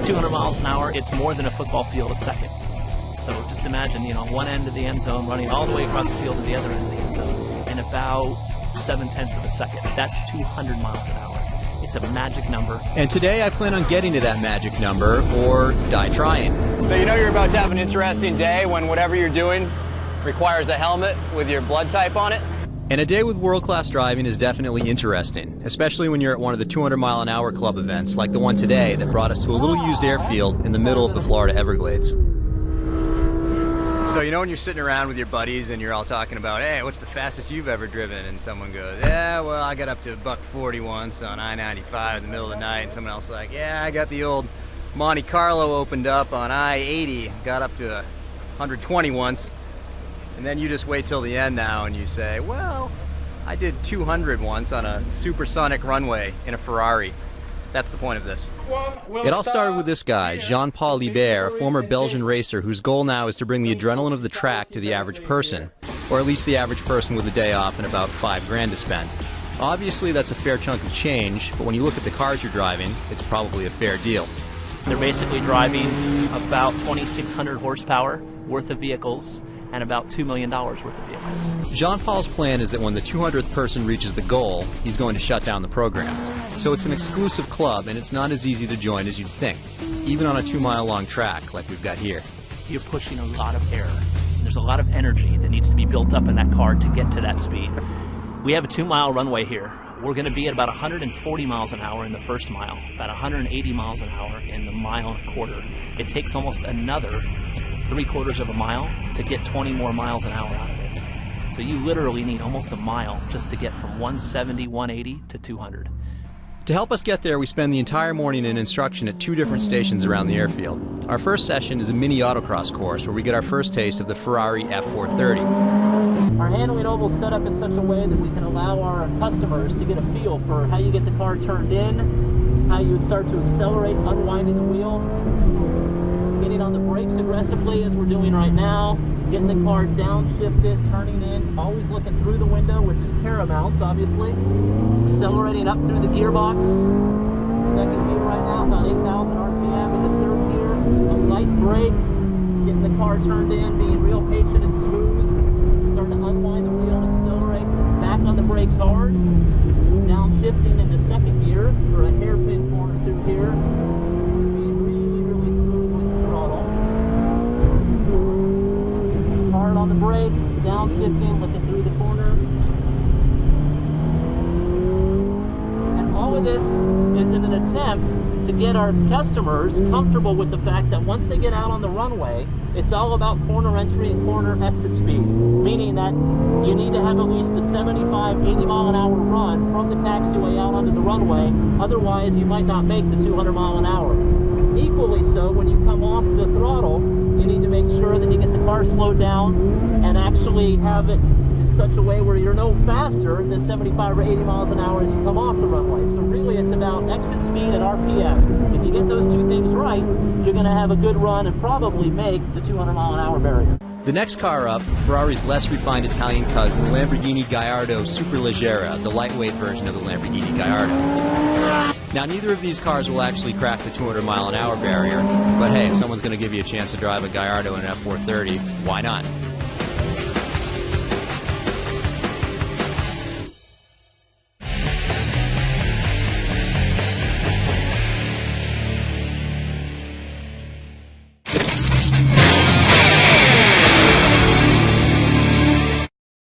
200 miles an hour, it's more than a football field a second. So just imagine, one end of the end zone running all the way across the field to the other end of the end zone in about 0.7 of a second. That's 200 miles an hour. It's a magic number. And today I plan on getting to that magic number or die trying. So you're about to have an interesting day when whatever you're doing requires a helmet with your blood type on it. And a day with world-class driving is definitely interesting, especially when you're at one of the 200-mile-an-hour club events like the one today that brought us to a little used airfield in the middle of the Florida Everglades. So when you're sitting around with your buddies and you're all talking about, hey, what's the fastest you've ever driven? And someone goes, yeah, well, I got up to $140 once on I-95 in the middle of the night. And someone else is like, yeah, I got the old Monte Carlo opened up on I-80, got up to 120 once. And then you just wait till the end now and you say, well, I did 200 once on a supersonic runway in a Ferrari. That's the point of this. It all started with this guy, Jean-Paul Libert, a former Belgian racer whose goal now is to bring the adrenaline of the track to the average person, or at least the average person with a day off and about $5,000 to spend. Obviously, that's a fair chunk of change, but when you look at the cars you're driving, it's probably a fair deal. They're basically driving about 2,600 horsepower worth of vehicles and about $2 million worth of vehicles. Jean-Paul's plan is that when the 200th person reaches the goal, he's going to shut down the program. So it's an exclusive club, and it's not as easy to join as you'd think, even on a 2-mile-long track like we've got here. You're pushing a lot of air. There's a lot of energy that needs to be built up in that car to get to that speed. We have a 2-mile runway here. We're going to be at about 140 miles an hour in the first mile, about 180 miles an hour in the mile and a quarter. It takes almost another 3/4 of a mile to get 20 more miles an hour out of it. So you literally need almost a mile just to get from 170, 180 to 200. To help us get there, we spend the entire morning in instruction at 2 different stations around the airfield. Our first session is a mini autocross course where we get our first taste of the Ferrari F430. Our handling oval is set up in such a way that we can allow our customers to get a feel for how you get the car turned in, how you start to accelerate, unwinding the wheel, getting on the brakes aggressively as we're doing right now, getting the car downshifted, turning in, always looking through the window, which is paramount, obviously. Accelerating up through the gearbox. Second gear right now, about 8,000 RPM in the third gear. A light brake, getting the car turned in, being real patient and smooth. Starting to unwind the wheel and accelerate. Back on the brakes hard. Downshifting into second gear for a hairpin corner through here. On the brakes, downshifting, looking through the corner. And all of this is in an attempt to get our customers comfortable with the fact that once they get out on the runway, it's all about corner entry and corner exit speed, meaning that you need to have at least a 75, 80 mile an hour run from the taxiway out onto the runway, otherwise you might not make the 200 mile an hour. Equally so, when you come off the throttle, you need to make sure that you get the car slowed down and actually have it in such a way where you're no faster than 75 or 80 miles an hour as you come off the runway. So really it's about exit speed and RPM. If you get those two things right, you're going to have a good run and probably make the 200 mile an hour barrier. The next car up, Ferrari's less refined Italian cousin, the Lamborghini Gallardo Superleggera, the lightweight version of the Lamborghini Gallardo. Now, neither of these cars will actually crack the 200 mile an hour barrier, but hey, if someone's going to give you a chance to drive a Gallardo and an F430, why not?